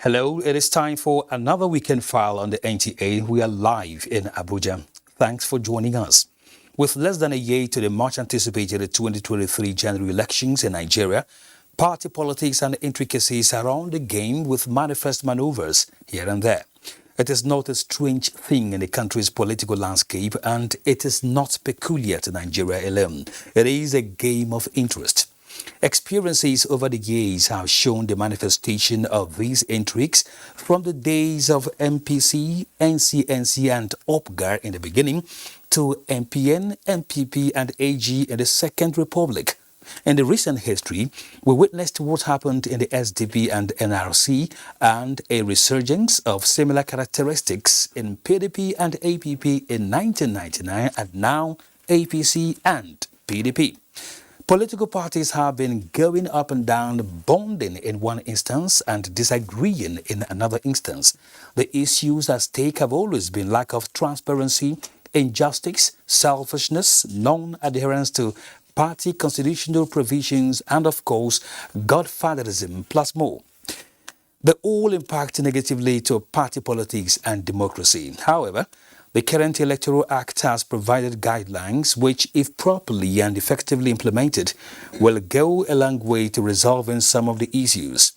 Hello, it is time for another weekend file on the NTA. We are live in Abuja. Thanks for joining us. With less than a year to the much anticipated 2023 general elections in Nigeria, party politics and intricacies are on the game with manifest maneuvers here and there. It is not a strange thing in the country's political landscape, and it is not peculiar to Nigeria alone. It is a game of interest. Experiences over the years have shown the manifestation of these intrigues from the days of MPC, NCNC and OPGAR in the beginning to MPN, MPP and AG in the Second Republic. In the recent history, we witnessed what happened in the SDP and NRC and a resurgence of similar characteristics in PDP and APP in 1999 and now APC and PDP. Political parties have been going up and down, bonding in one instance and disagreeing in another instance. The issues at stake have always been lack of transparency, injustice, selfishness, non-adherence to party constitutional provisions, and of course, godfatherism plus more. They all impact negatively to party politics and democracy. However, the current Electoral Act has provided guidelines which, if properly and effectively implemented, will go a long way to resolving some of the issues.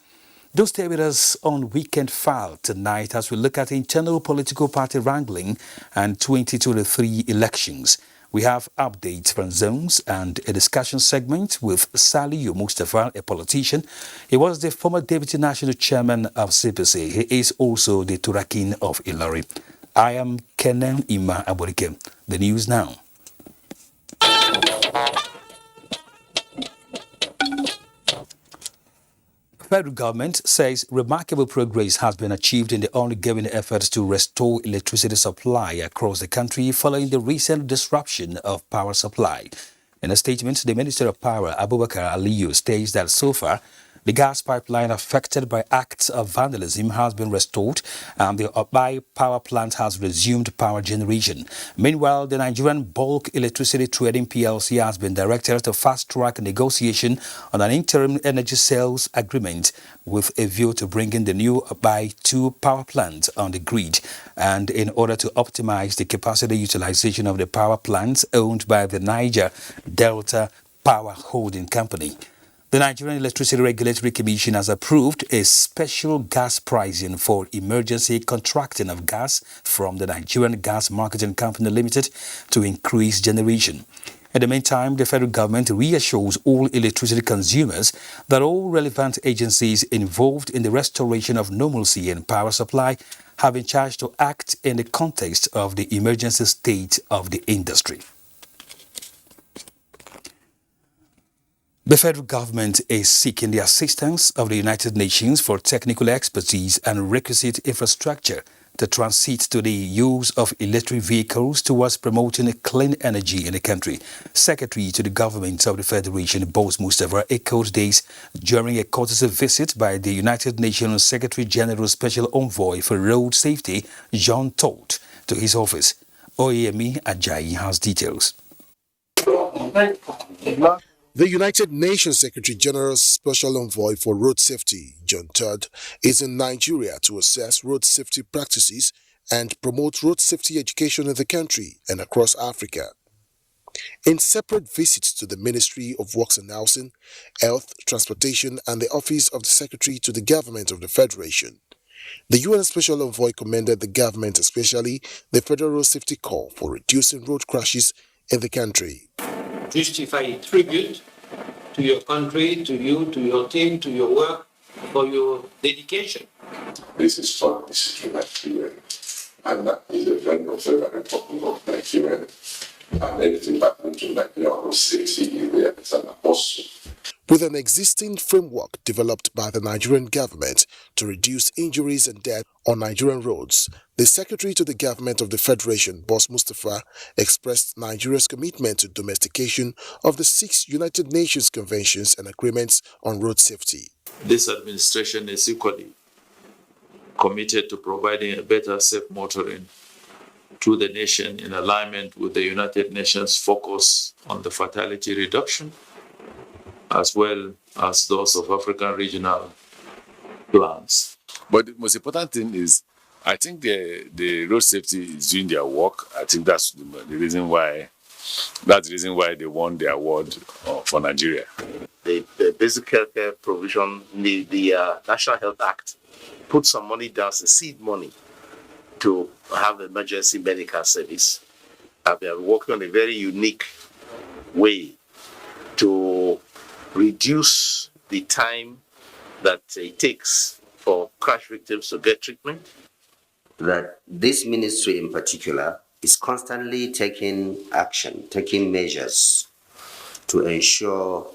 Do stay with us on Weekend File tonight as we look at internal political party wrangling and 2023 elections. We have updates from zones and a discussion segment with Saliu Mustafa, a politician. He was the former Deputy National Chairman of CPC. He is also the Turakin of Ilori. I am Kenan Ima Aborike. The news now. Federal government says remarkable progress has been achieved in the ongoing efforts to restore electricity supply across the country following the recent disruption of power supply. In a statement, the Minister of Power, Abubakar Aliyu, states that so far, the gas pipeline affected by acts of vandalism has been restored and the Obai power plant has resumed power generation. Meanwhile, the Nigerian Bulk Electricity Trading PLC has been directed to fast-track negotiation on an interim energy sales agreement with a view to bringing the new Obai 2 power plant on the grid, and in order to optimize the capacity utilization of the power plants owned by the Niger Delta Power Holding Company. The Nigerian Electricity Regulatory Commission has approved a special gas pricing for emergency contracting of gas from the Nigerian Gas Marketing Company Limited to increase generation. In the meantime, the federal government reassures all electricity consumers that all relevant agencies involved in the restoration of normalcy in power supply have been charged to act in the context of the emergency state of the industry. The federal government is seeking the assistance of the United Nations for technical expertise and requisite infrastructure to transit to the use of electric vehicles towards promoting clean energy in the country. Secretary to the Government of the Federation, Boss Mustafa, echoed this during a courtesy visit by the United Nations Secretary General Special Envoy for Road Safety, John Todt, to his office. Oyemi Ajayi has details. The United Nations Secretary General's Special Envoy for Road Safety, John Todt, is in Nigeria to assess road safety practices and promote road safety education in the country and across Africa. In separate visits to the Ministry of Works and Housing, Health, Transportation and the Office of the Secretary to the Government of the Federation, the UN Special Envoy commended the government, especially the Federal Road Safety Corps, for reducing road crashes in the country. Justify a tribute to your country, to you, to your team, to your work, for your dedication. This is for Nigeria, and that is a very Federal Republic of Nigeria, and anything that happens to Nigeria or safety is there as an apostle. With an existing framework developed by the Nigerian government to reduce injuries and death on Nigerian roads, the Secretary to the Government of the Federation, Boss Mustafa, expressed Nigeria's commitment to domestication of the 6 United Nations conventions and agreements on road safety. This administration is equally committed to providing a better safe motoring to the nation in alignment with the United Nations focus on the fatality reduction as well as those of African regional plans. But the most important thing is, I think the road safety is doing their work. I think that's the reason why. That's the reason why they won the award for Nigeria. The basic healthcare provision, the National Health Act, put some money down, some seed money, to have emergency medical service. We are working on a very unique way to reduce the time that it takes for crash victims to get treatment. That this ministry in particular is constantly taking action, taking measures to ensure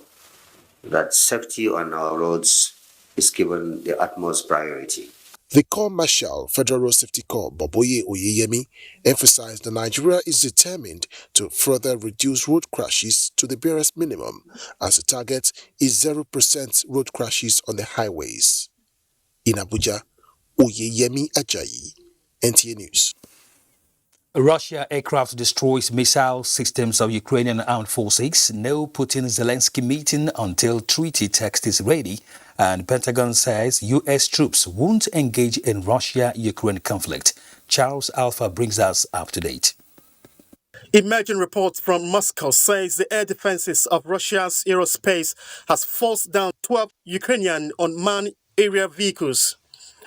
that safety on our roads is given the utmost priority. The Corps Marshal, Federal Road Safety Corps, Boboye Oyeyemi, emphasized that Nigeria is determined to further reduce road crashes to the barest minimum, as the target is 0% road crashes on the highways. In Abuja, Oyeyemi Ajayi, NTA News. Russia aircraft destroys missile systems of Ukrainian armed forces. No Putin-Zelensky meeting until treaty text is ready. And Pentagon says U.S. troops won't engage in Russia-Ukraine conflict. Charles Alpha brings us up to date. Emerging reports from Moscow says the air defenses of Russia's aerospace has forced down 12 Ukrainian unmanned aerial vehicles.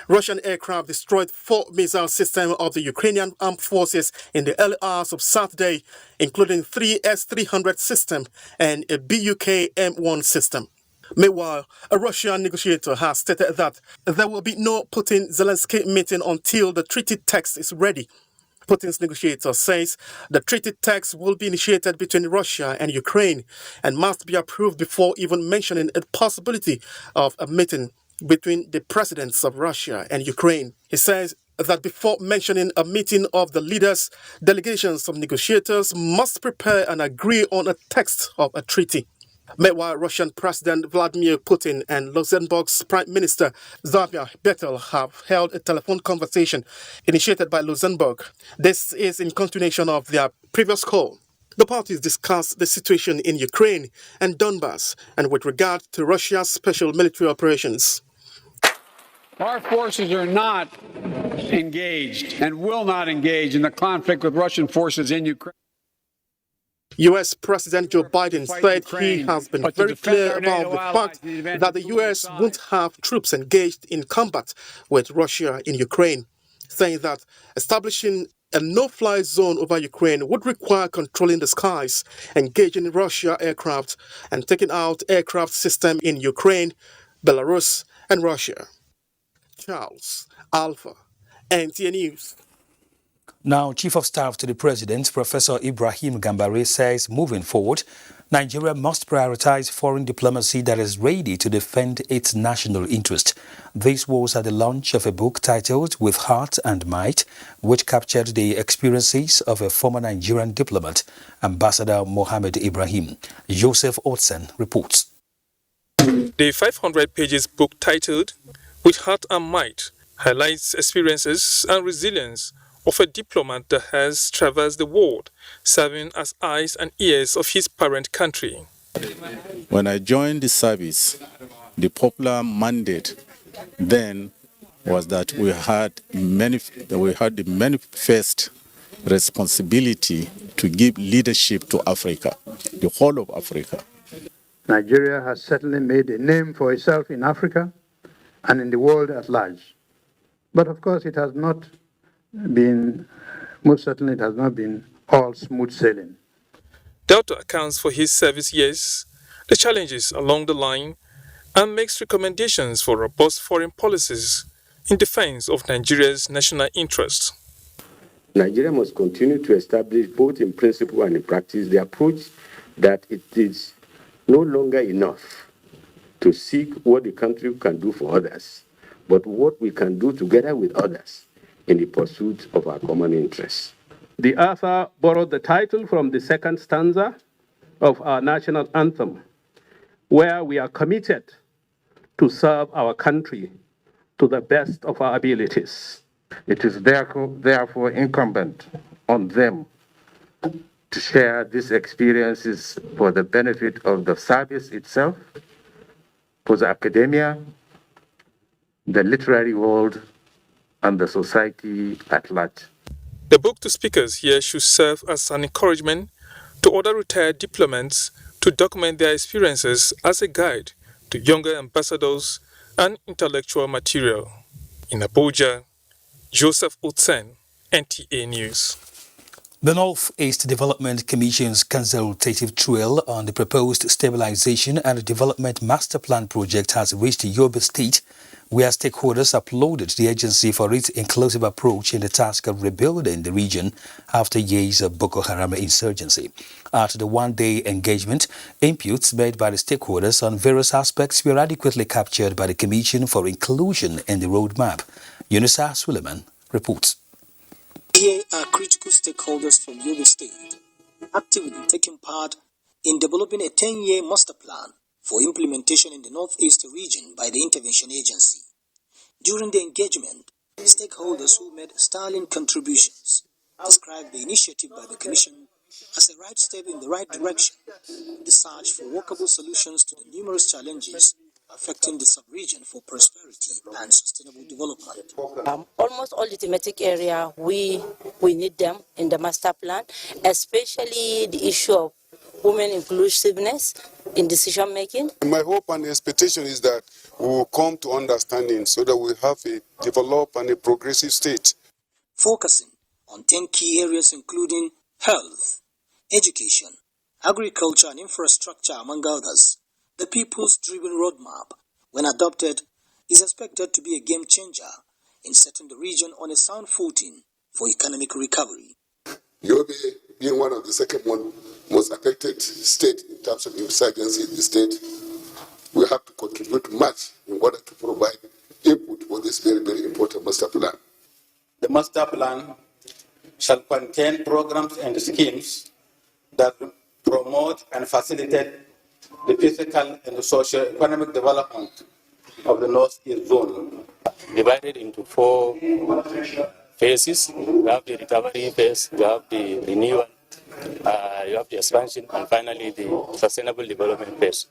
Russian aircraft destroyed 4 missile systems of the Ukrainian armed forces in the early hours of Saturday, including 3 S-300 systems and a Buk M1 system. Meanwhile, a Russian negotiator has stated that there will be no Putin-Zelensky meeting until the treaty text is ready. Putin's negotiator says the treaty text will be initiated between Russia and Ukraine and must be approved before even mentioning a possibility of a meeting between the presidents of Russia and Ukraine. He says that before mentioning a meeting of the leaders, delegations of negotiators must prepare and agree on a text of a treaty. Meanwhile, Russian President Vladimir Putin and Luxembourg's Prime Minister Xavier Bettel have held a telephone conversation initiated by Luxembourg. This is in continuation of their previous call. The parties discussed the situation in Ukraine and Donbass and with regard to Russia's special military operations. Our forces are not engaged and will not engage in the conflict with Russian forces in Ukraine. U.S. President Joe Biden said he has been very clear about the fact that the U.S. won't have troops engaged in combat with Russia in Ukraine, saying that establishing a no-fly zone over Ukraine would require controlling the skies, engaging Russia aircraft, and taking out aircraft systems in Ukraine, Belarus, and Russia. Charles Alpha, NTA News. Now, Chief of Staff to the President, Professor Ibrahim Gambari, says moving forward, Nigeria must prioritize foreign diplomacy that is ready to defend its national interest. This was at the launch of a book titled With Heart and Might, which captured the experiences of a former Nigerian diplomat, Ambassador Mohammed Ibrahim. Joseph Otsen reports. The 500 pages book titled With Heart and Might highlights experiences and resilience of a diplomat that has traversed the world, serving as eyes and ears of his parent country. When I joined the service, the popular mandate then was that we had the manifest responsibility to give leadership to Africa, the whole of Africa. Nigeria has certainly made a name for itself in Africa and in the world at large. But of course, it has not been all smooth sailing. The author accounts for his service years, the challenges along the line, and makes recommendations for robust foreign policies in defense of Nigeria's national interests. Nigeria must continue to establish both in principle and in practice the approach that it is no longer enough to seek what the country can do for others, but what we can do together with others in the pursuit of our common interests. The author borrowed the title from the second stanza of our national anthem, where we are committed to serve our country to the best of our abilities. It is therefore incumbent on them to share these experiences for the benefit of the service itself for the academia, the literary world, and the society at large. The book to speakers here should serve as an encouragement to other retired diplomats to document their experiences as a guide to younger ambassadors and intellectual material. In Abuja, Joseph Utsen, NTA News. The North-East Development Commission's consultative trail on the proposed Stabilization and Development Master Plan project has reached Yobe State, where stakeholders applauded the agency for its inclusive approach in the task of rebuilding the region after years of Boko Haram insurgency. At the one-day engagement, inputs made by the stakeholders on various aspects were adequately captured by the Commission for inclusion in the roadmap. Yunusa Suleiman reports. Here are critical stakeholders from Yobe State actively taking part in developing a 10-year master plan for implementation in the Northeast region by the intervention agency. During the engagement, stakeholders who made sterling contributions described the initiative by the Commission as a right step in the right direction in the search for workable solutions to the numerous challenges affecting the sub-region for prosperity and sustainable development. Almost all the thematic area, we need them in the master plan, especially the issue of women inclusiveness in decision making. My hope and expectation is that we will come to understanding so that we have a developed and a progressive state. Focusing on 10 key areas including health, education, agriculture and infrastructure among others, the People's-Driven Roadmap, when adopted, is expected to be a game changer in setting the region on a sound footing for economic recovery. Yobe being one of the second most affected state in terms of insurgency in the state, we have to contribute much in order to provide input for this very, very important master plan. The master plan shall contain programs and schemes that promote and facilitate the physical and the socio-economic development of the Northeast zone, divided into 4 phases. We have the recovery phase, we have the renewal, you have the expansion, and finally the sustainable development phase.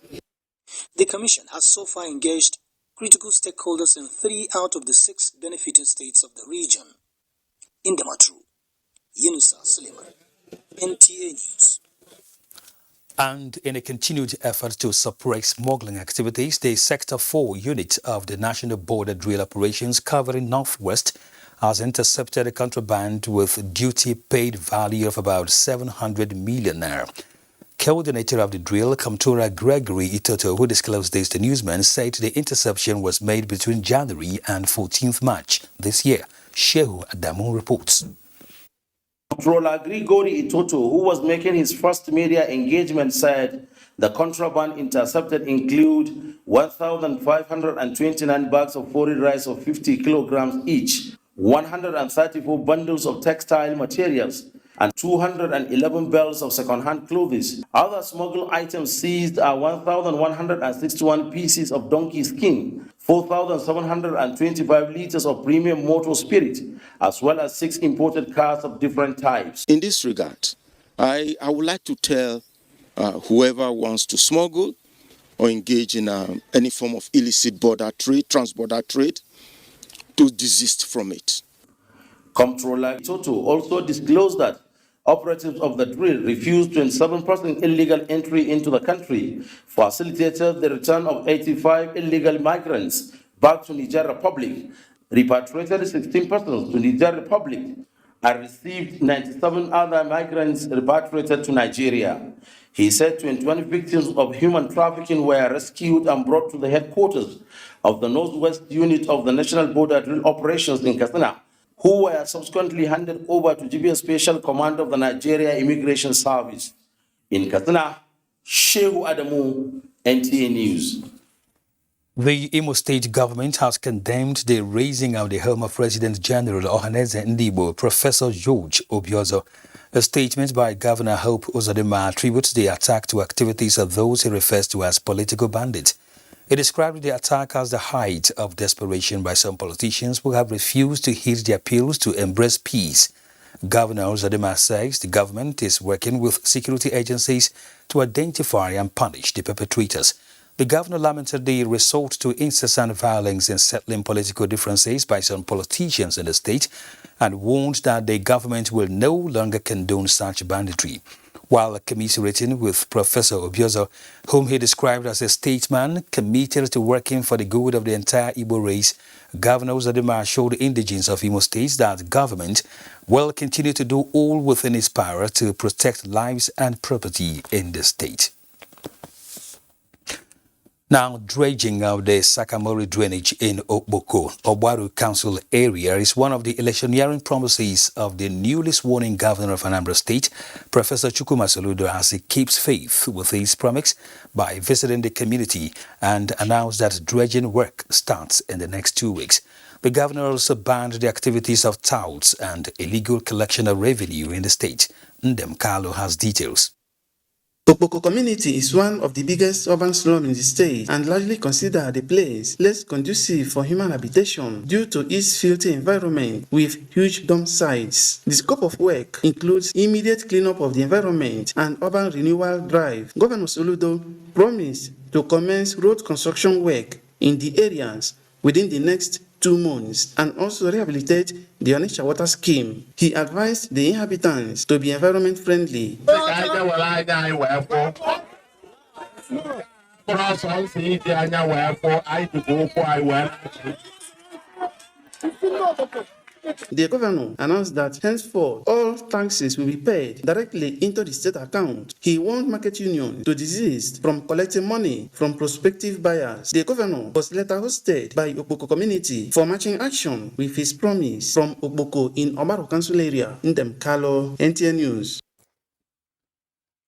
The Commission has so far engaged critical stakeholders in 3 out of the 6 benefiting states of the region. In Damaturu, Yunusa Suleiman, NTA News. And in a continued effort to suppress smuggling activities, the Sector 4 unit of the National Border Drill Operations covering Northwest has intercepted a contraband with duty-paid value of about 700 million naira. Coordinator of the drill, Kamtura Gregory Itoto, who disclosed this to newsmen, said the interception was made between January and 14th March this year. Shehu Adamu reports. Comptroller Gregory Itoto, who was making his first media engagement, said the contraband intercepted include 1,529 bags of foreign rice of 50 kilograms each, 134 bundles of textile materials, and 211 belts of second-hand clothes. Other smuggled items seized are 1,161 pieces of donkey skin, 4,725 liters of premium motor spirit, as well as 6 imported cars of different types. In this regard, I would like to tell whoever wants to smuggle or engage in any form of illicit border trade, trans-border trade, to desist from it. Comptroller Toto also disclosed that operatives of the drill refused 27% illegal entry into the country, facilitated the return of 85 illegal migrants back to Niger Republic, repatriated 16 persons to Niger Republic, and received 97 other migrants repatriated to Nigeria. He said 21 victims of human trafficking were rescued and brought to the headquarters of the Northwest Unit of the National Border Drill Operations in Katsina, who were subsequently handed over to GBA Special Command of the Nigeria Immigration Service. In Katsina, Shehu Adamu, NTA News. The Imo State government has condemned the razing of the home of President General Ohaneze Ndibo, Professor George Obiozo. A statement by Governor Hope Uzodinma attributes the attack to activities of those he refers to as political bandits. He described the attack as the height of desperation by some politicians who have refused to heed the appeals to embrace peace. Governor Uzodinma says the government is working with security agencies to identify and punish the perpetrators. The governor lamented the resort to incessant violence in settling political differences by some politicians in the state and warned that the government will no longer condone such banditry. While commiserating with Professor Obiozo, whom he described as a statesman committed to working for the good of the entire Igbo race, Governor Uzodimma assured indigents of Imo State that government will continue to do all within its power to protect lives and property in the state. Now, dredging of the Sakamori drainage in Okboko, Ogbaru Council area is one of the electioneering promises of the newly sworn-in governor of Anambra State, Professor Chukwuma Soludo, as he keeps faith with his promise by visiting the community and announced that dredging work starts in the next 2 weeks. The governor also banned the activities of touts and illegal collection of revenue in the state. Ndem Carlo has details. Okboko community is one of the biggest urban slums in the state and largely considered a place less conducive for human habitation due to its filthy environment with huge dump sites. The scope of work includes immediate cleanup of the environment and urban renewal drive. Governor Soludo promised to commence road construction work in the areas within the next 2 months and also rehabilitate the Onitsha water scheme. He advised the inhabitants to be environment friendly. The governor announced that henceforth all taxes will be paid directly into the state account. He warned market unions to desist from collecting money from prospective buyers. The governor was later hosted by Okboko community for matching action with his promise. From Okboko in Ogbaru Council area, Ndem Carlo, NTN News.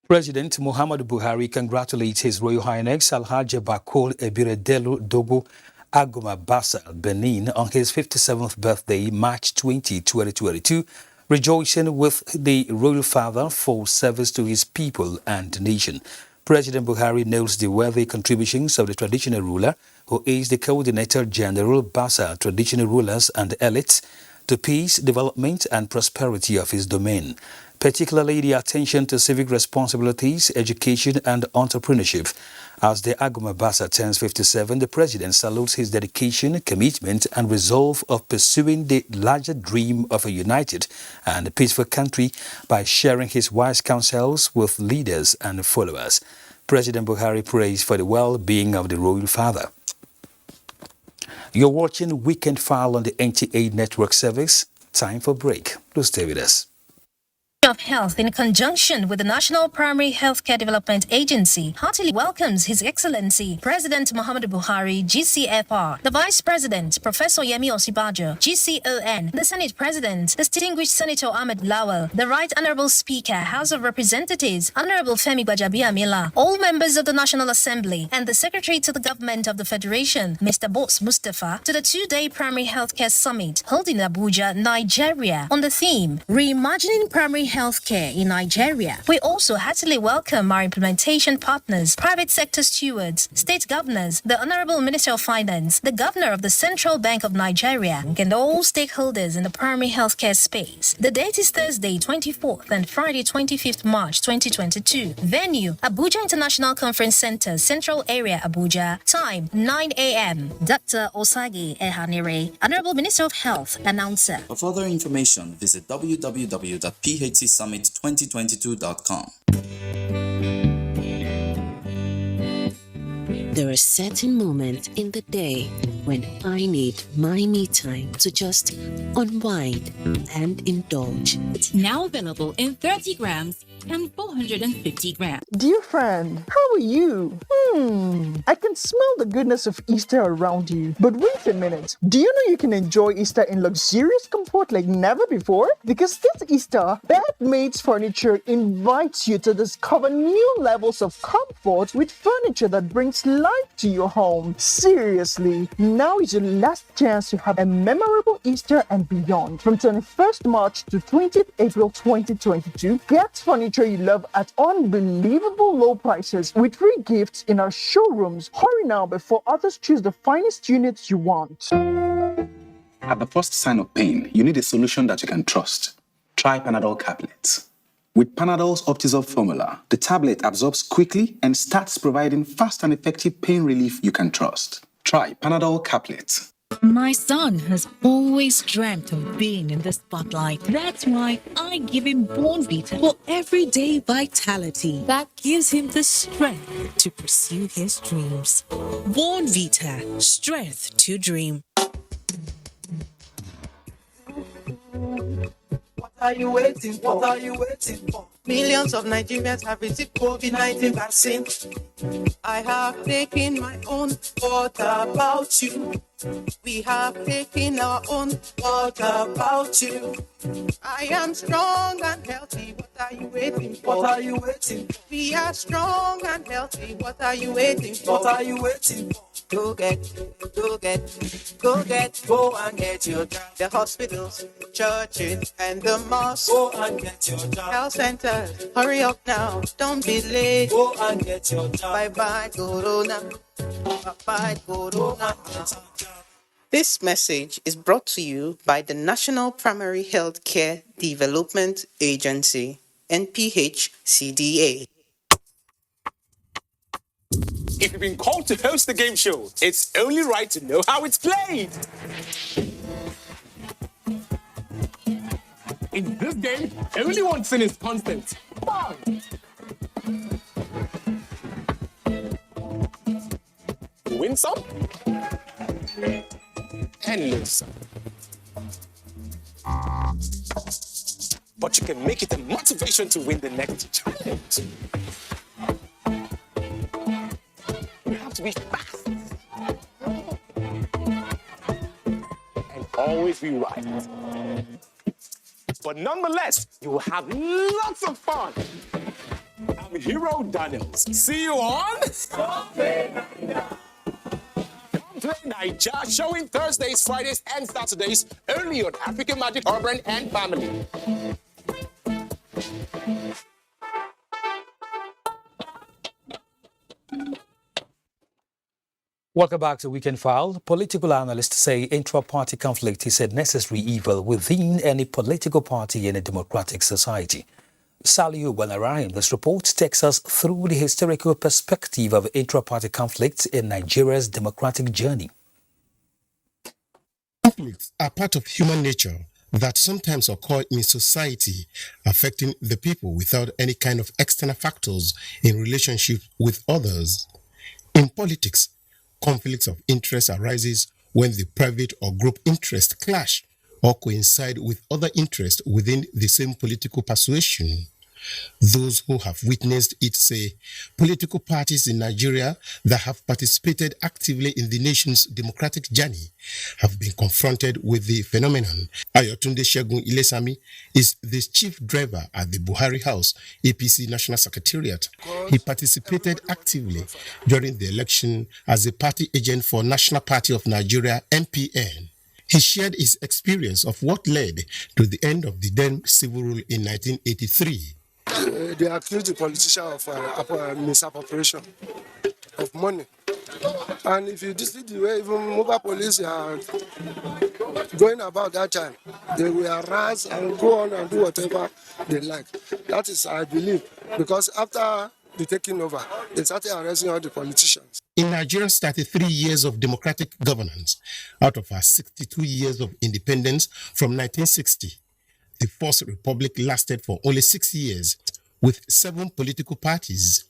President Muhammadu Buhari congratulates His Royal Highness Alhaji Bakol Ebiredelu Dogo Aguma Basa, Benin, on his 57th birthday, March 20, 2022, rejoicing with the royal father for service to his people and nation. President Buhari notes the worthy contributions of the traditional ruler, who is the Coordinator General Basa Traditional Rulers and Elites, to peace, development and prosperity of his domain, particularly the attention to civic responsibilities, education and entrepreneurship. As the Aguma Basa turns 57, the President salutes his dedication, commitment and resolve of pursuing the larger dream of a united and peaceful country by sharing his wise counsels with leaders and followers. President Buhari prays for the well-being of the royal father. You're watching Weekend File on the NTA Network Service. Time for break. Please stay with us. Of Health, in conjunction with the National Primary Healthcare Development Agency, heartily welcomes His Excellency President Muhammadu Buhari, GCFR, the Vice President, Professor Yemi Osibajo, GCON, the Senate President, Distinguished Senator Ahmed Lawal, the Right Honorable Speaker, House of Representatives, Honorable Femi Gbajabiamila, all members of the National Assembly, and the Secretary to the Government of the Federation, Mr. Boss Mustafa, to the 2-day Primary Healthcare Summit held in Abuja, Nigeria, on the theme, Reimagining Primary Healthcare in Nigeria. We also heartily welcome our implementation partners, private sector stewards, state governors, the Honorable Minister of Finance, the Governor of the Central Bank of Nigeria, and all stakeholders in the primary healthcare space. The date is Thursday, 24th and Friday, 25th March 2022. Venue, Abuja International Conference Center, Central Area, Abuja. Time, 9 a.m. Dr. Osagi Ehanire, Honorable Minister of Health, announcer. For further information, visit www.phcsummit2022.com. There are certain moments in the day when I need my me time to just unwind and indulge. Now available in 30 grams and 450 grams. Dear friend, how are you? I can smell the goodness of Easter around you. But wait a minute. Do you know you can enjoy Easter in luxurious comfort like never before? Because this Easter, Bedmates Furniture invites you to discover new levels of comfort with furniture that brings life to your home. Seriously, now is your last chance to have a memorable Easter and beyond. From 21st March to 20th April 2022, get furniture you love at unbelievable low prices with free gifts in our showrooms. Hurry now before others choose the finest units you want. At the first sign of pain, you need a solution that you can trust. Try Panadol Caplets. With Panadol's Optizol formula, the tablet absorbs quickly and starts providing fast and effective pain relief you can trust. Try Panadol Caplet. My son has always dreamt of being in the spotlight. That's why I give him Born Vita for everyday vitality that gives him the strength to pursue his dreams. Born Vita, strength to dream. What are you waiting for? What are you waiting for? Millions of Nigerians have received COVID-19 vaccine. I have taken my own. What about you? We have taken our own. What about you? I am strong and healthy. What are you waiting for? What are you waiting for? We are strong and healthy. What are you waiting for? What are you waiting for? Go and get your job. The hospitals, churches, and the mosques. Go and get your job. Health centers, hurry up now. Don't be late. Go and get your job. Bye-bye, Corona. Bye-bye, Corona. This message is brought to you by the National Primary Healthcare Development Agency, NPHCDA. If you've been called to host the game show, it's only right to know how it's played. In this game, only one thing is constant. Fun! Win some and lose some. But you can make it a motivation to win the next challenge. You have to be fast and always be right. But nonetheless, you will have lots of fun. I'm Hero Daniels. See you on Don't Play Naija, showing Thursdays, Fridays, and Saturdays only on African Magic Urban and Family. Welcome back to Weekend File. Political analysts say intra-party conflict is a necessary evil within any political party in a democratic society. Saliu Wanarayam, this report takes us through the historical perspective of intra-party conflicts in Nigeria's democratic journey. Conflicts are part of human nature that sometimes occur in society, affecting the people without any kind of external factors in relationship with others. In politics, conflicts of interest arises when the private or group interests clash or coincide with other interests within the same political persuasion. Those who have witnessed it say political parties in Nigeria that have participated actively in the nation's democratic journey have been confronted with the phenomenon. Ayotunde Segun Ilesami is the chief driver at the Buhari House, APC National Secretariat. He participated actively during the election as a party agent for National Party of Nigeria, NPN. He shared his experience of what led to the end of the then civil rule in 1983. They accused the politician of misappropriation of money. And if you see the way even mobile police are going about that time, they will harass and go on and do whatever they like. That is, I believe, because after the taking over, they started arresting all the politicians. In Nigeria's 33 years of democratic governance, out of our 62 years of independence from 1960, the First Republic lasted for only 6 years with 7 political parties.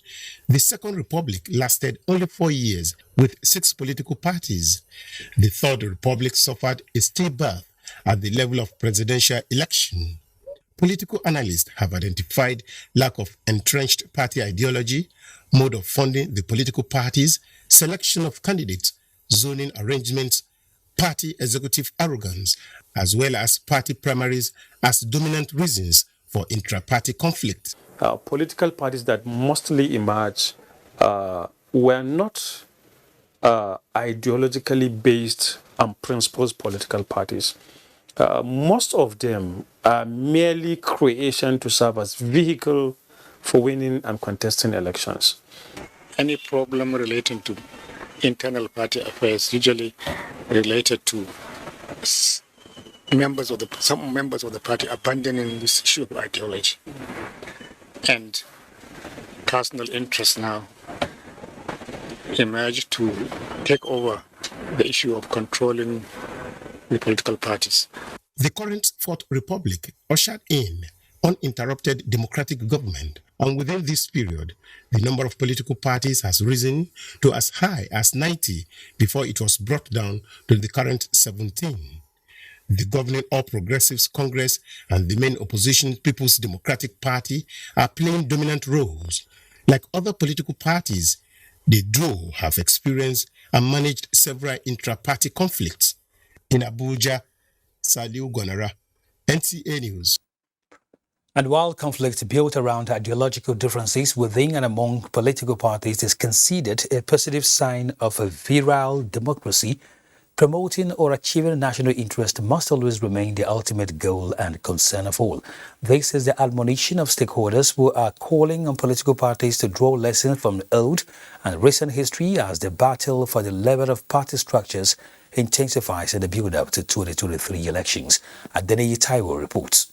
The Second Republic lasted only 4 years with 6 political parties. The Third Republic suffered a stillbirth at the level of presidential election. Political analysts have identified lack of entrenched party ideology, mode of funding the political parties, selection of candidates, zoning arrangements, party executive arrogance, as well as party primaries as dominant reasons for intra-party conflict. Political parties that mostly emerge were not ideologically based on principles political parties. Most of them are merely creation to serve as vehicle for winning and contesting elections. Any problem relating to internal party affairs usually related to some members of the party abandoning this issue of ideology. and personal interests now emerge to take over the issue of controlling the political parties. The current Fourth Republic ushered in uninterrupted democratic government, and within this period, the number of political parties has risen to as high as 90 before it was brought down to the current 17. The governing All Progressives Congress and the main opposition People's Democratic Party are playing dominant roles. Like other political parties, they do have experienced and managed several intra-party conflicts. In Abuja, Saliu Gonara, NTA News. And while conflict built around ideological differences within and among political parties is considered a positive sign of a virile democracy, promoting or achieving national interest must always remain the ultimate goal and concern of all. This is the admonition of stakeholders who are calling on political parties to draw lessons from old and recent history as the battle for the level of party structures intensifies in the build-up to 2023 elections. Adeneye Taiwo reports.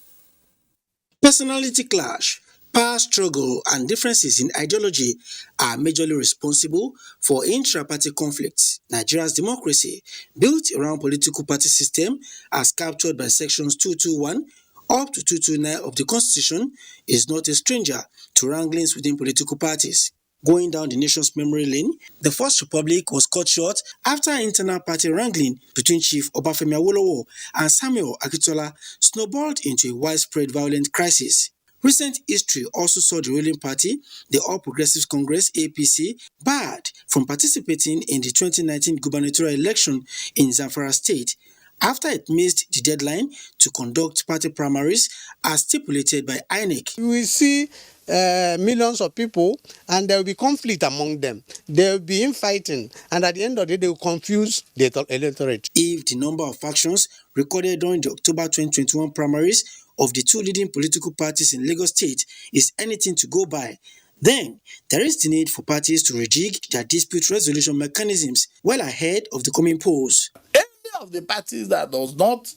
Personality clash, power struggle, and differences in ideology are majorly responsible for intra-party conflicts. Nigeria's democracy, built around political party system as captured by sections 221 up to 229 of the Constitution, is not a stranger to wranglings within political parties. Going down the nation's memory lane, the First Republic was cut short after internal party wrangling between Chief Obafemi Awolowo and Samuel Akintola snowballed into a widespread violent crisis. Recent history also saw the ruling party, the All Progressives Congress (APC), barred from participating in the 2019 gubernatorial election in ZAMFARA state after it missed the deadline to conduct party primaries as stipulated by INEC. We will see millions of people, and there will be conflict among them. There will be infighting, and at the end of the day, they will confuse the electorate. If the number of factions recorded during the October 2021 primaries of the two leading political parties in Lagos State is anything to go by, then there is the need for parties to rejig their dispute resolution mechanisms well ahead of the coming polls. Any of the parties that does not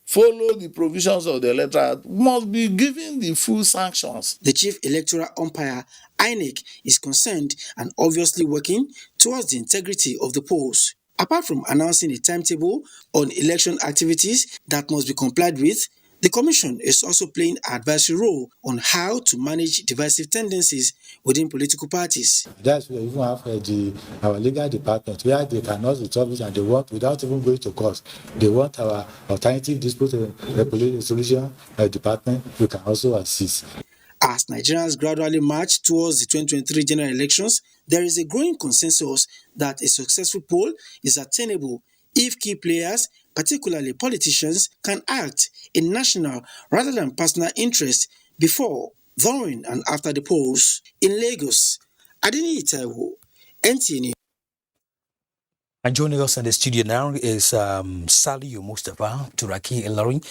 follow the provisions of the electoral must be given the full sanctions. The chief electoral umpire, INEC, is concerned and obviously working towards the integrity of the polls. Apart from announcing a timetable on election activities that must be complied with, the Commission is also playing an advisory role on how to manage divisive tendencies within political parties. That's where we even have our legal department where they cannot resolve it, and they want, without even going to court, they want our alternative dispute resolution department. We can also assist. As Nigerians gradually march towards the 2023 general elections, there is a growing consensus that a successful poll is attainable if key players, particularly politicians, can act in national rather than personal interest before, during, and after the polls. In Lagos, Adeneye Taiwo, NTA News. And joining us in the studio now is Saliu Mustafa Turaki Ilorin,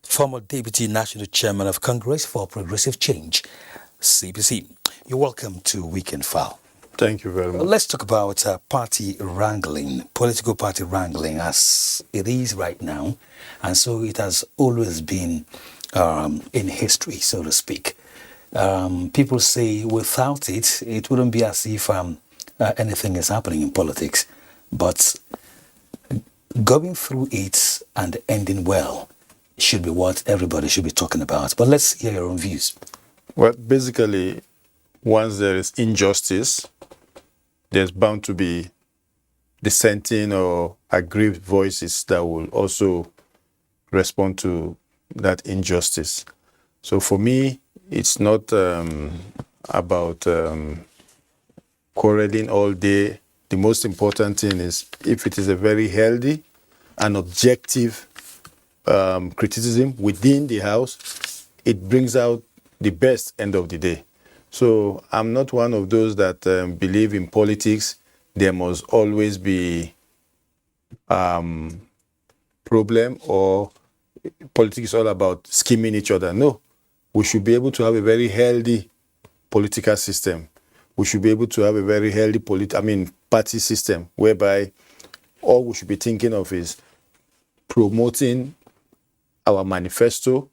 former Deputy National Chairman of Congress for Progressive Change, CPC. You're welcome to Weekend File. Thank you very much. Let's talk about party wrangling, political party wrangling as it is right now. And so it has always been in history, so to speak. People say without it, it wouldn't be as if anything is happening in politics. But going through it and ending well should be what everybody should be talking about. But let's hear your own views. Well, basically, once there is injustice, there's bound to be dissenting or aggrieved voices that will also respond to that injustice. So for me, it's not about quarreling all day. The most important thing is if it is a very healthy and objective criticism within the House, it brings out the best end of the day. So I'm not one of those that believe in politics. There must always be problem, or politics is all about scheming each other. No, we should be able to have a very healthy political system. We should be able to have a very healthy party system whereby all we should be thinking of is promoting our manifesto,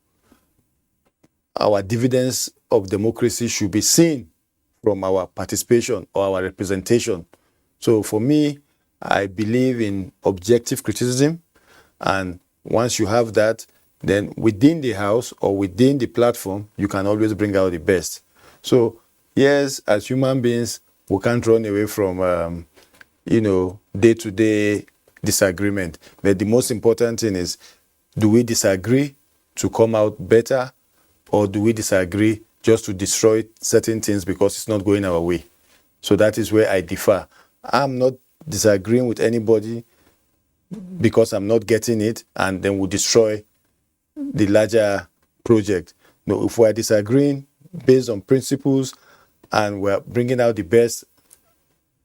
our dividends of democracy should be seen from our participation or our representation. So for me, I believe in objective criticism, and once you have that, then within the house or within the platform, you can always bring out the best. So yes, as human beings, we can't run away from day-to-day disagreement. But the most important thing is, do we disagree to come out better, or do we disagree just to destroy certain things because it's not going our way? So that is where I differ. I'm not disagreeing with anybody because I'm not getting it, and then we destroy the larger project. No, if we're disagreeing based on principles and we're bringing out the best,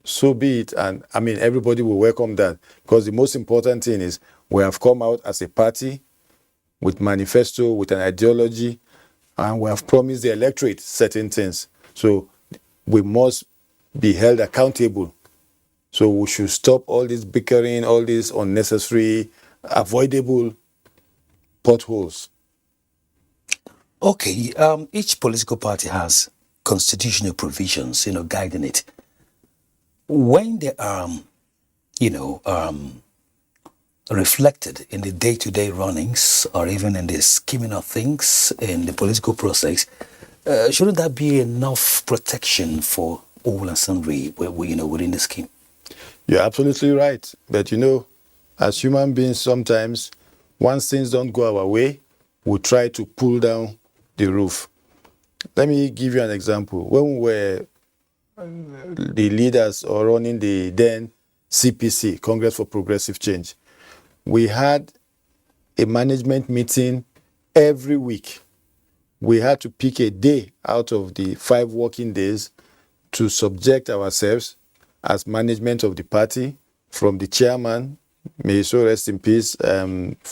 so be it. And I mean, everybody will welcome that, because the most important thing is we have come out as a party with manifesto, with an ideology, and we have promised the electorate certain things. So we must be held accountable. So we should stop all this bickering, all these unnecessary, avoidable potholes. Okay, each political party has constitutional provisions, guiding it. When they are, reflected in the day-to-day runnings, or even in the scheming of things in the political process, shouldn't that be enough protection for all and sundry, within the scheme? You're absolutely right. But as human beings, sometimes once things don't go our way, we try to pull down the roof. Let me give you an example. When we were the leaders or running the then CPC, Congress for Progressive Change, we had a management meeting every week. We had to pick a day out of the 5 working days to subject ourselves as management of the party, from the chairman, may he so rest in peace,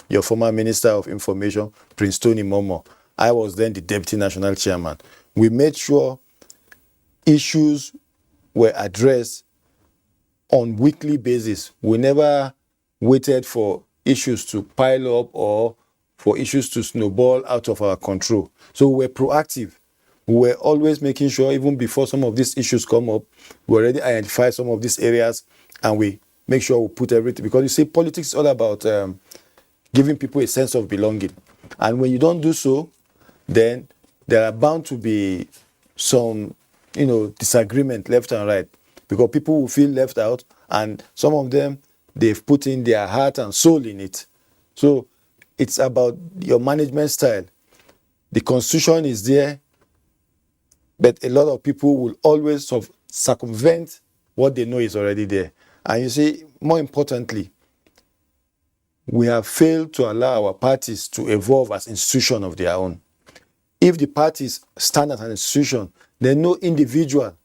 your former Minister of Information, Prince Tony Momo. I was then the Deputy National Chairman. We made sure issues were addressed on weekly basis. We never waited for issues to pile up or for issues to snowball out of our control. So we were proactive. We were always making sure, even before some of these issues come up, we already identify some of these areas and we make sure we put everything. Because you see, politics is all about giving people a sense of belonging. And when you don't do so, then there are bound to be some, disagreement left and right. Because people will feel left out, and some of them, they've put in their heart and soul in it. So it's about your management style. The constitution is there, but a lot of people will always circumvent what they know is already there. And you see, more importantly, we have failed to allow our parties to evolve as institutions of their own. If the parties stand as an institution, then no individual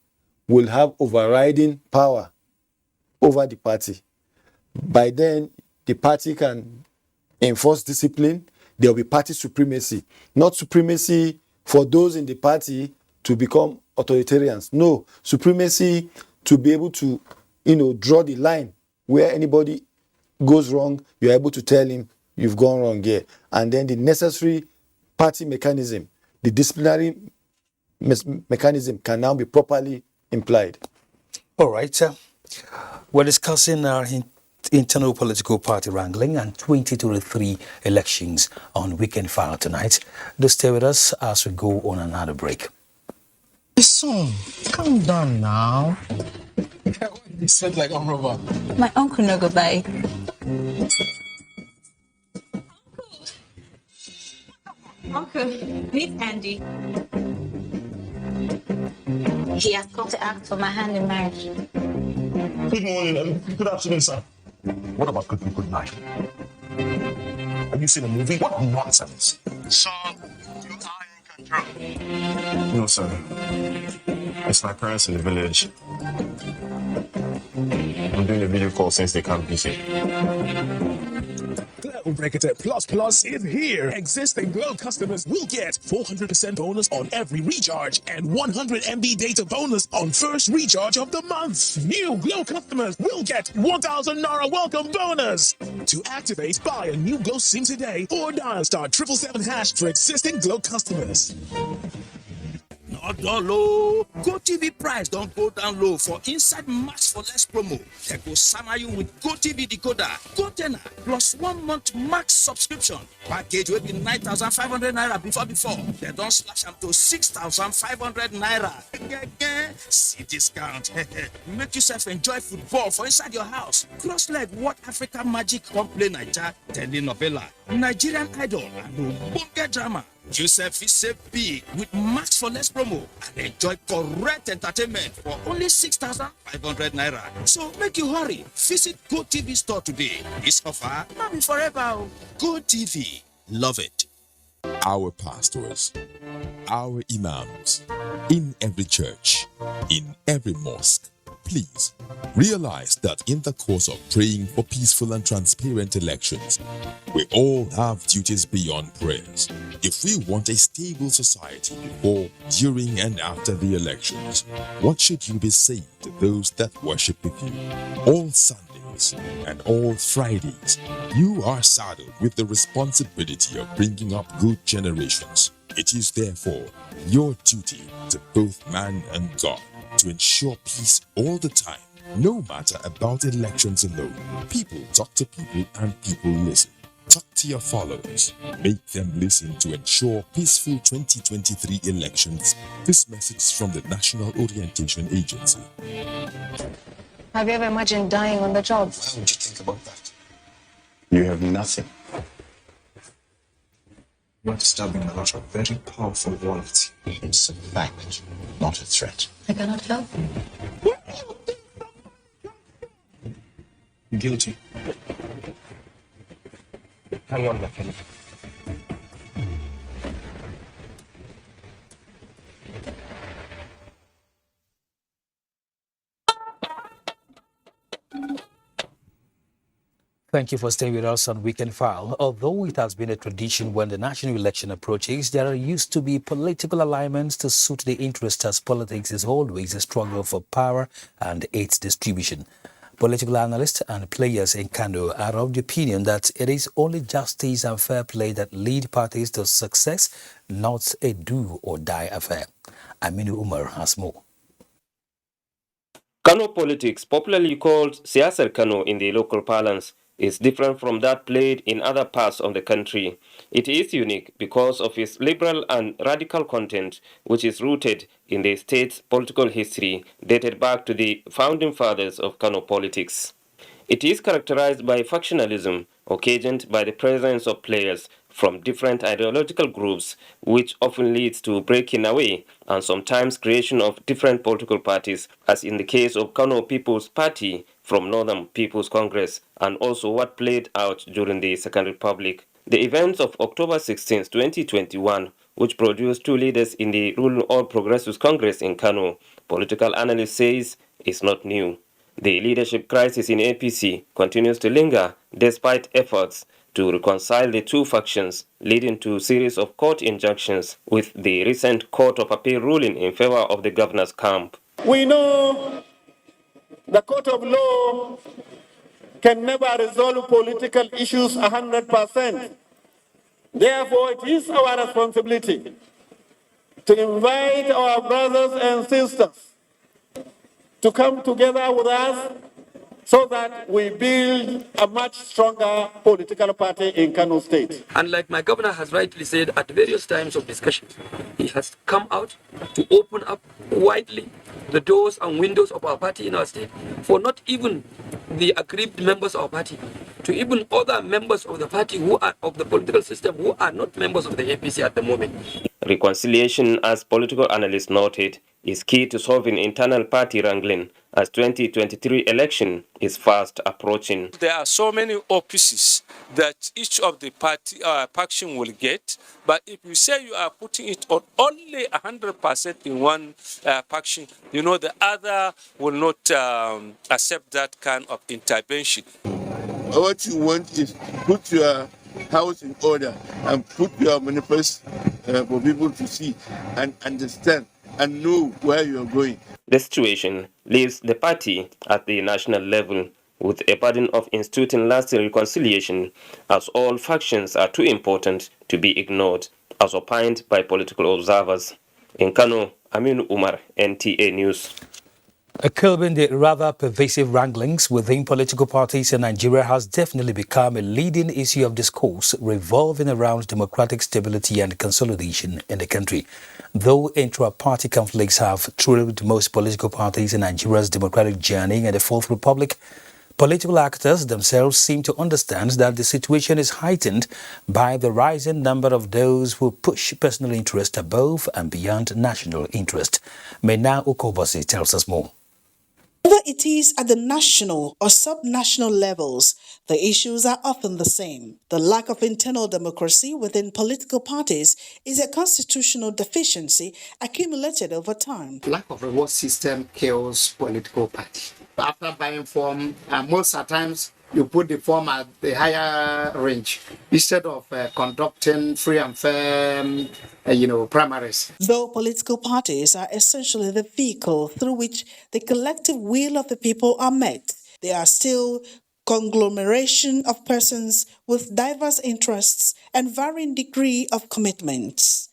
will have overriding power over the party. By then, the party can enforce discipline. There will be party supremacy. Not supremacy for those in the party to become authoritarians. No, supremacy to be able to, draw the line where anybody goes wrong, you're able to tell him you've gone wrong here. And then the necessary party mechanism, the disciplinary mechanism can now be properly implied. All right. We're discussing our internal political party wrangling and 2023 elections on Weekend File tonight. Do stay with us as we go on another break. Son, calm down now. You said like I'm rubber. My uncle no go buy. Uncle, meet Andy. He has come to ask for my hand in marriage. Good morning and good afternoon, sir. What about good night? Have you seen a movie? What nonsense. Son, you are in control. No, sir. It's my parents in the village. I'm doing a video call since they can't visit. Brekete Plus Plus is here. Existing Glow customers will get 400% bonus on every recharge and 100 MB data bonus on first recharge of the month. New Glow customers will get 1,000 Naira welcome bonus. To activate, buy a new Glow SIM today or dial *777# for existing Glow customers. Not low. GoTV price don't go down low for inside Max for Less promo. They go summer you with GoTV decoder, GoTenna, plus 1 month Max subscription. Package will be 9,500 Naira before. They don't slash them to 6,500 Naira. See discount. Make yourself enjoy football for inside your house. Cross leg what Africa Magic play Niger, telenovela, Nigerian Idol, and Bunga drama. Yourself is so big with Max for Less promo and enjoy correct entertainment for only 6,500 Naira. So make you hurry. Visit GoTV store today. This offer not be forever. GoTV. Love it. Our pastors, our imams, in every church, in every mosque, please realize that in the course of praying for peaceful and transparent elections, we all have duties beyond prayers. If we want a stable society before, during, and after the elections, what should you be saying to those that worship with you? All Sundays and all Fridays, you are saddled with the responsibility of bringing up good generations. It is therefore your duty to both man and God to ensure peace all the time, no matter about elections alone. People talk to people and people listen. Talk to your followers. Make them listen to ensure peaceful 2023 elections. This message from the National Orientation Agency. Have you ever imagined dying on the job? Why would you think about that? You have nothing. You are disturbing a lot of very powerful words. It's a fact, not a threat. I cannot help you. Guilty. Hang on, Lieutenant. Thank you for staying with us on Weekend File. Although it has been a tradition when the national election approaches, there used to be political alignments to suit the interest, as politics is always a struggle for power and its distribution. Political analysts and players in Kano are of the opinion that it is only justice and fair play that lead parties to success, not a do-or-die affair. Aminu Umar has more. Kano politics, popularly called Siyasar Kano in the local parlance, is different from that played in other parts of the country. It is unique because of its liberal and radical content, which is rooted in the state's political history dated back to the founding fathers of Kano politics. It is characterized by factionalism, occasioned by the presence of players from different ideological groups, which often leads to breaking away and sometimes creation of different political parties, as in the case of Kano People's Party from Northern People's Congress, and also what played out during the Second Republic. The events of October 16, 2021, which produced two leaders in the ruling All Progressives Congress in Kano, political analyst says is not new. The leadership crisis in APC continues to linger despite efforts to reconcile the two factions, leading to a series of court injunctions, with the recent Court of Appeal ruling in favor of the governor's camp. We know the court of law can never resolve political issues 100%. Therefore, it is our responsibility to invite our brothers and sisters to come together with us so that we build a much stronger political party in Kano State. And like my governor has rightly said at various times of discussion, he has come out to open up widely the doors and windows of our party in our state for not even the aggrieved members of our party, to even other members of the party who are of the political system who are not members of the APC at the moment. Reconciliation, as political analysts noted, is key to solving internal party wrangling, as 2023 election is fast approaching. There are so many offices that each of the faction will get, but if you say you are putting it on only 100% in one faction, you know the other will not accept that kind of intervention. What you want is put your house in order and put your manifest for people to see and understand and know where you are going. The situation leaves the party at the national level with a burden of instituting lasting reconciliation, as all factions are too important to be ignored, as opined by political observers. In Kano, Aminu Umar, NTA News. Curbing the rather pervasive wranglings within political parties in Nigeria has definitely become a leading issue of discourse revolving around democratic stability and consolidation in the country. Though intra-party conflicts have trailed most political parties in Nigeria's democratic journey in the Fourth Republic, political actors themselves seem to understand that the situation is heightened by the rising number of those who push personal interest above and beyond national interest. Mena Okobasi tells us more. Whether it is at the national or sub-national levels, the issues are often the same. The lack of internal democracy within political parties is a constitutional deficiency accumulated over time. Lack of reward system kills political party. After buying form, most of the times you put the form at the higher range instead of conducting free and fair, primaries. Though political parties are essentially the vehicle through which the collective will of the people are met, they are still conglomeration of persons with diverse interests and varying degree of commitments.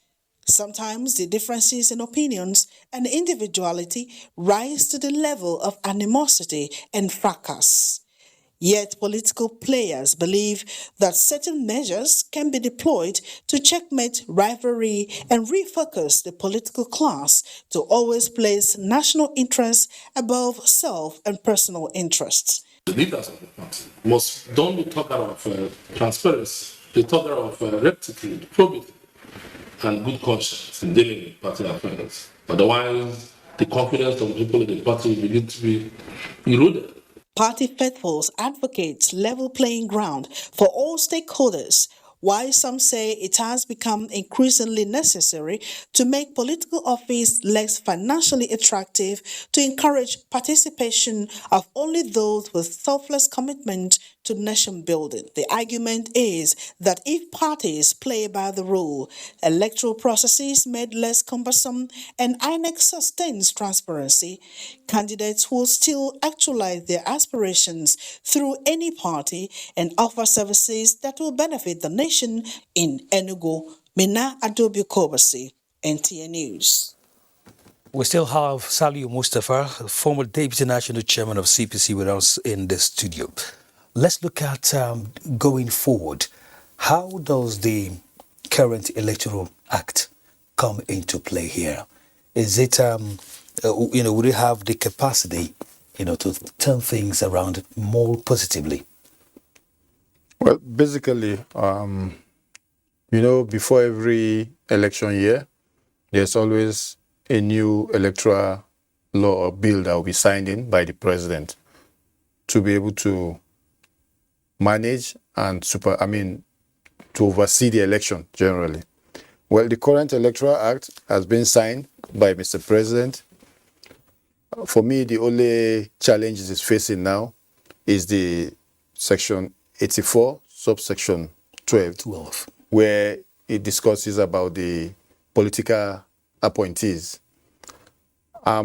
Sometimes the differences in opinions and individuality rise to the level of animosity and fracas. Yet political players believe that certain measures can be deployed to checkmate rivalry and refocus the political class to always place national interests above self and personal interests. The leaders of the party don't talk of transparency, they talk of rectitude, probity, and good conscience in dealing with party affairs. Otherwise, the confidence of people in the party will begin to be eroded. Party faithfuls advocate level playing ground for all stakeholders, while some say it has become increasingly necessary to make political office less financially attractive to encourage participation of only those with selfless commitment to nation building. The argument is that if parties play by the rule, electoral processes made less cumbersome, and INEC sustains transparency, candidates will still actualize their aspirations through any party and offer services that will benefit the nation. In Enugu, Mina Adobe Kobasi, NTA News. We still have Saliu Mustafa, former Deputy National Chairman of CPC, with us in the studio. Let's look at going forward. How does the current Electoral Act come into play here? Is it, would it have the capacity, to turn things around more positively? Well, basically, before every election year, there's always a new electoral law or bill that will be signed in by the president to be able to manage and to oversee the election generally. Well, the current Electoral Act has been signed by Mr. President. For me, the only challenge it is facing now is the Section 84, subsection 12, where it discusses about the political appointees.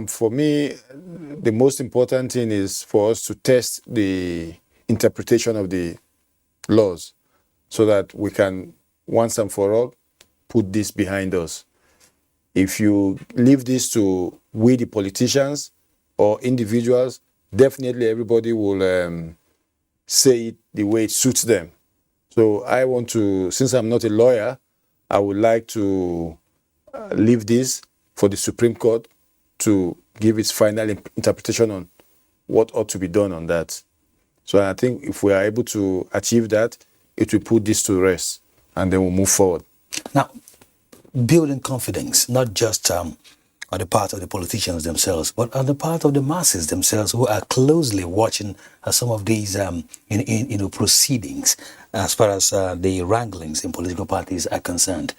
For me, the most important thing is for us to test the interpretation of the laws so that we can, once and for all, put this behind us. If you leave this to we, the politicians or individuals, definitely everybody will say it the way it suits them. So I want to, since I'm not a lawyer, I would like to leave this for the Supreme Court to give its final interpretation on what ought to be done on that. So I think if we are able to achieve that, it will put this to rest, and then we'll move forward. Now, building confidence, not just on the part of the politicians themselves, but on the part of the masses themselves who are closely watching some of these proceedings as far as the wranglings in political parties are concerned.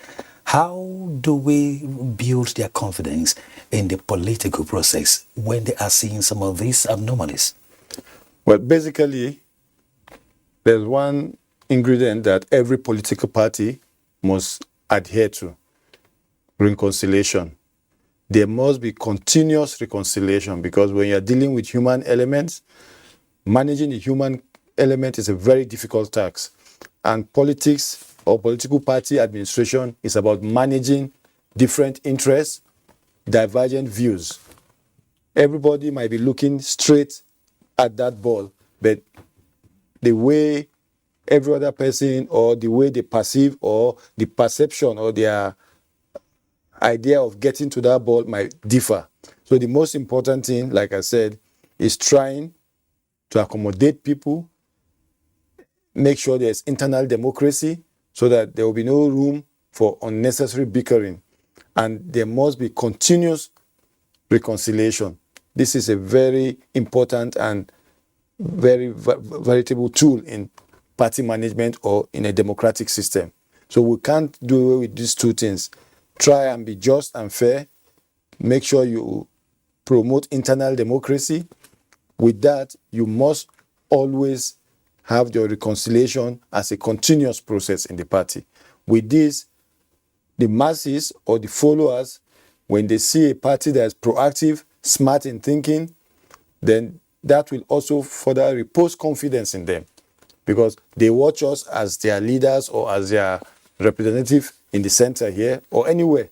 How do we build their confidence in the political process when they are seeing some of these anomalies? Well, basically, there's one ingredient that every political party must adhere to: reconciliation. There must be continuous reconciliation, because when you're dealing with human elements, managing the human element is a very difficult task. And politics or political party administration is about managing different interests, divergent views. Everybody might be looking straight at that ball, but the way every other person, or the way they perceive, or the perception, or their idea of getting to that ball might differ. So the most important thing, like I said, is trying to accommodate people, make sure there's internal democracy so that there will be no room for unnecessary bickering. And there must be continuous reconciliation. This is a very important and very veritable tool in party management or in a democratic system. So we can't do away with these two things. Try and be just and fair. Make sure you promote internal democracy. With that, you must always have your reconciliation as a continuous process in the party. With this, the masses or the followers, when they see a party that is proactive, smart in thinking, then that will also further repose confidence in them, because they watch us as their leaders or as their representative in the center here or anywhere.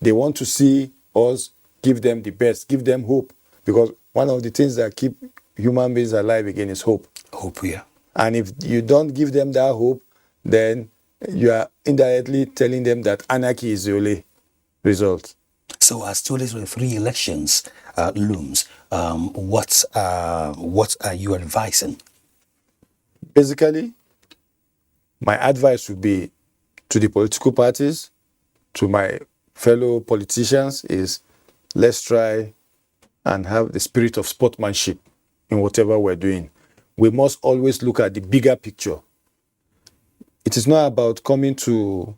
They want to see us give them the best, give them hope, because one of the things that keep human beings alive again is hope. Hope, yeah. And if you don't give them that hope, then you are indirectly telling them that anarchy is the only result. So as 2023 elections looms, what are you advising? Basically, my advice would be to the political parties, to my fellow politicians, is let's try and have the spirit of sportsmanship in whatever we're doing. We must always look at the bigger picture. It is not about coming to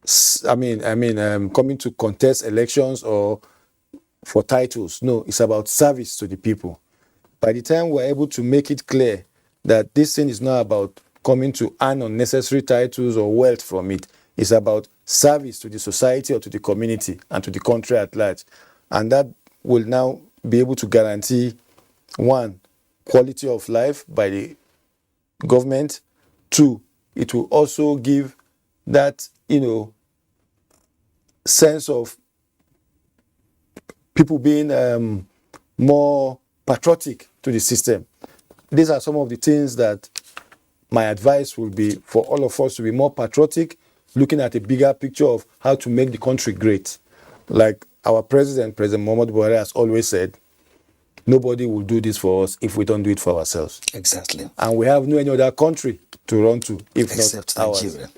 coming to contest elections or for titles. No, it's about service to the people. By the time we're able to make it clear that this thing is not about coming to earn unnecessary titles or wealth from it, it's about service to the society or to the community and to the country at large. And that will now be able to guarantee, one, quality of life by the government. Two, it will also give that, sense of people being more patriotic to the system. These are some of the things that my advice will be for all of us to be more patriotic, looking at a bigger picture of how to make the country great. Like our President Muhammadu Buhari has always said, nobody will do this for us if we don't do it for ourselves. Exactly. And we have no any other country to run to if except not ours. Nigeria.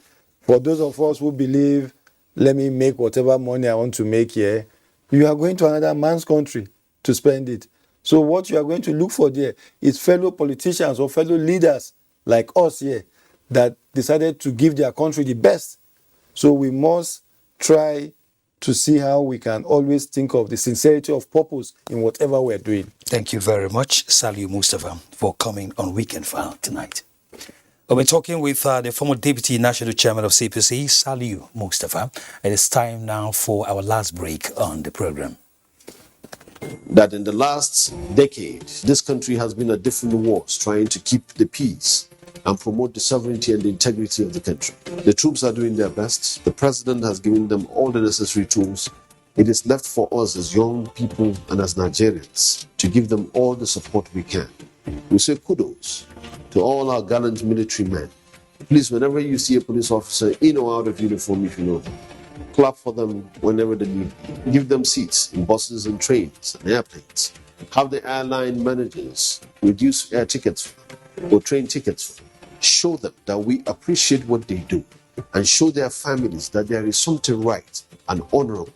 For those of us who believe, let me make whatever money I want to make here, you are going to another man's country to spend it. So what you are going to look for there is fellow politicians or fellow leaders like us here that decided to give their country the best. So we must try to see how we can always think of the sincerity of purpose in whatever we're doing. Thank you very much, Saliu Mustafa, for coming on Weekend File tonight. We've been talking with the former Deputy National Chairman of CPC, Saliu Mustafa. It is time now for our last break on the program. That in the last decade, this country has been at different wars trying to keep the peace and promote the sovereignty and the integrity of the country. The troops are doing their best. The president has given them all the necessary tools. It is left for us as young people and as Nigerians to give them all the support we can. We say kudos to all our gallant military men. Please, whenever you see a police officer in or out of uniform, if you know them, clap for them whenever they need. Give them seats in buses and trains and airplanes. Have the airline managers reduce air tickets or train tickets. Show them that we appreciate what they do and show their families that there is something right and honorable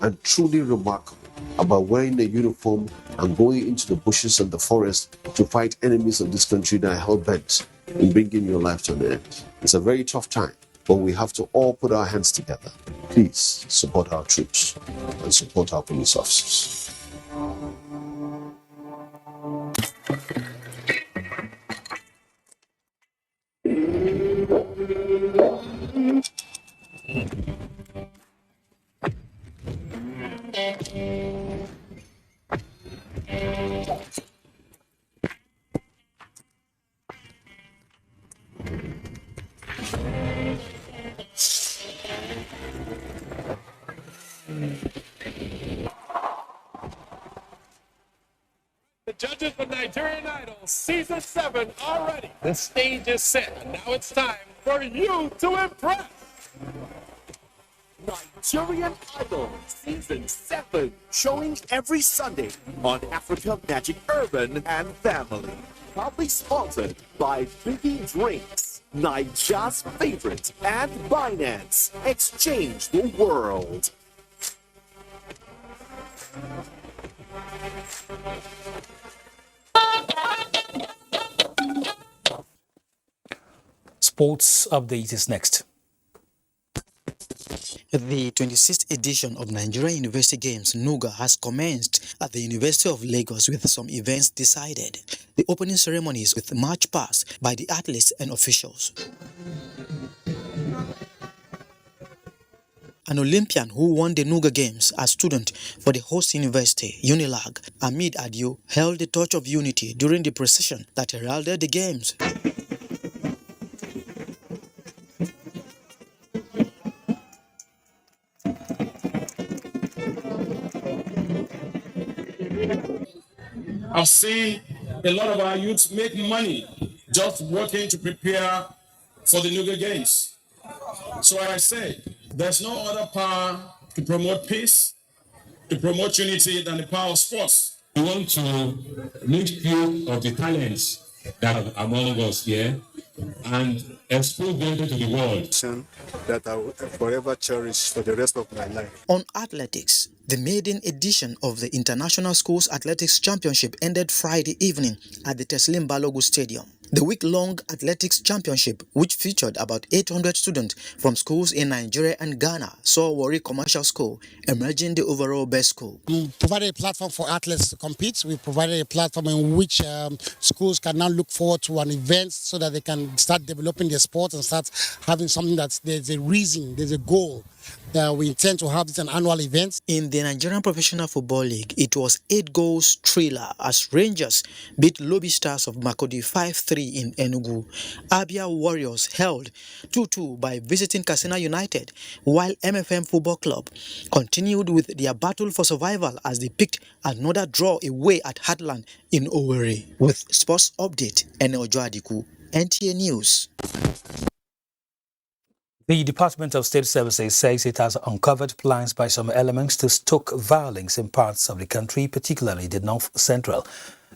and truly remarkable about wearing a uniform and going into the bushes and the forest to fight enemies of this country that are hell-bent in bringing your life to an end. It's a very tough time, but we have to all put our hands together. Please support our troops and support our police officers. The judges for Nigerian Idol Season 7 are ready. The stage is set, and now it's time for you to impress. Nigerian Idol Season 7, showing every Sunday on Africa Magic Urban and Family. Proudly sponsored by Biggie Drinks, Nigeria's favorite, and Binance. Exchange the world. Sports update is next. The 26th edition of Nigerian University Games NUGA has commenced at the University of Lagos with some events decided. The opening ceremonies with march past by the athletes and officials. An Olympian who won the NUGA Games as student for the host university, UNILAG, Amid Adio, held the torch of unity during the procession that heralded the Games. I've seen a lot of our youths make money just working to prepare for the NUGA Games. So as I said, there's no other power to promote peace, to promote unity than the power of sports. We want to make few of the talents that are among us here and expose them to the world. That I will forever cherish for the rest of my life. On athletics, the maiden edition of the International Schools Athletics Championship ended Friday evening at the Teslim Balogun Stadium. The week-long athletics championship, which featured about 800 students from schools in Nigeria and Ghana, saw Warri Commercial School emerging the overall best school. We provided a platform for athletes to compete. We provided a platform in which schools can now look forward to an event so that they can start developing their sport and start having something that there's a reason, there's a goal. We intend to have this an annual event. In the Nigerian Professional Football League, it was 8 goals thriller as Rangers beat Lobby Stars of Makurdi 5-3 in Enugu. Abia Warriors held 2-2 by visiting Katsina United, while MFM Football Club continued with their battle for survival as they picked another draw away at Heartland in Owerri. With sports update, Enel Joadiku, NTA News. The Department of State Services says it has uncovered plans by some elements to stoke violence in parts of the country, particularly the North Central.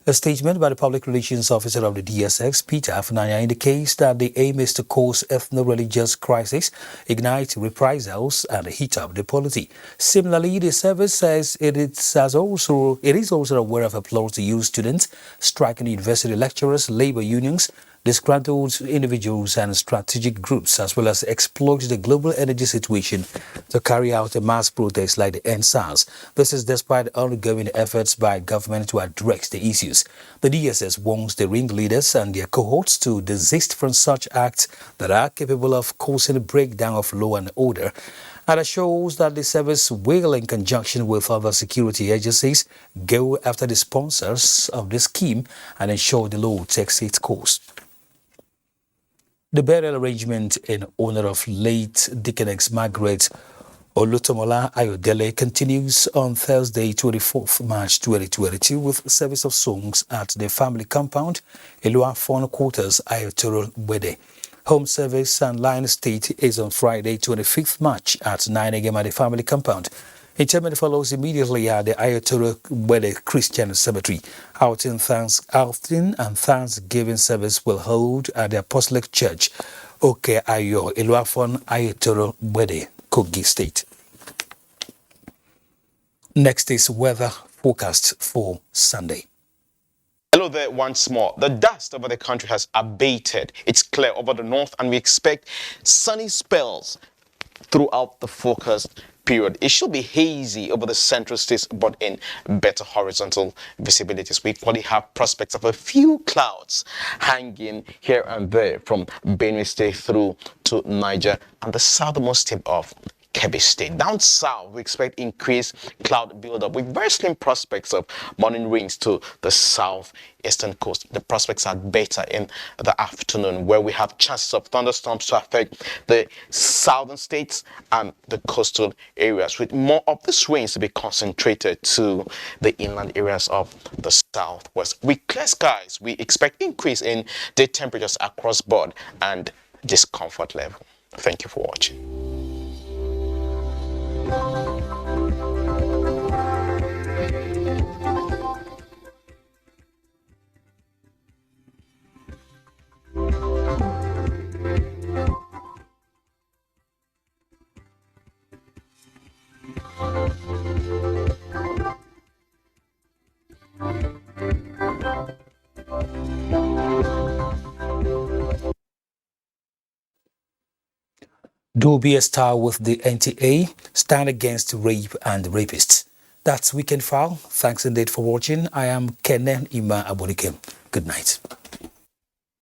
A statement by the Public Relations Officer of the DSX, Peter Afunanya, indicates that the aim is to cause ethno-religious crisis, ignite reprisals, and heat up the polity. Similarly, the service says it is also aware of applause to use students, striking university lecturers, labor unions, disgruntled individuals and strategic groups, as well as exploit the global energy situation to carry out a mass protest like the NSAS. This is despite ongoing efforts by government to address the issues. The DSS warns the ringleaders and their cohorts to desist from such acts that are capable of causing a breakdown of law and order, and assures that the service will, in conjunction with other security agencies, go after the sponsors of the scheme and ensure the law takes its course. The burial arrangement in honor of late Deaconess Margaret Olutomola Ayodele continues on Thursday, 24th March 2022, with service of songs at the family compound, Eluafon Quarters, Ayotoro Wede. Home service and line state is on Friday, 25th March at 9 a.m. at the family compound. Interment follows immediately at the Ayotoro Wede Christian Cemetery. Outing and Thanksgiving service will hold at the Apostolic Church, Oke Ayo, Eluafon Ayotoro Wede, Kogi State. Next is weather forecast for Sunday. Hello there once more. The dust over the country has abated. It's clear over the north and we expect sunny spells throughout the forecast period. It should be hazy over the central states, but in better horizontal visibilities. We equally have prospects of a few clouds hanging here and there from Benue State through to Niger and the southernmost tip of Kebbi State. Down south, we expect increased cloud buildup with very slim prospects of morning rains to the southeastern coast. The prospects are better in the afternoon, where we have chances of thunderstorms to affect the southern states and the coastal areas, with more of these rains to be concentrated to the inland areas of the southwest. With clear skies, we expect increase in the temperatures across board and discomfort level. Thank you for watching. Do be a star with the NTA. Stand against rape and rapists. That's Weekend File. Thanks indeed for watching. I am Kenen Ima Abonike. Good night.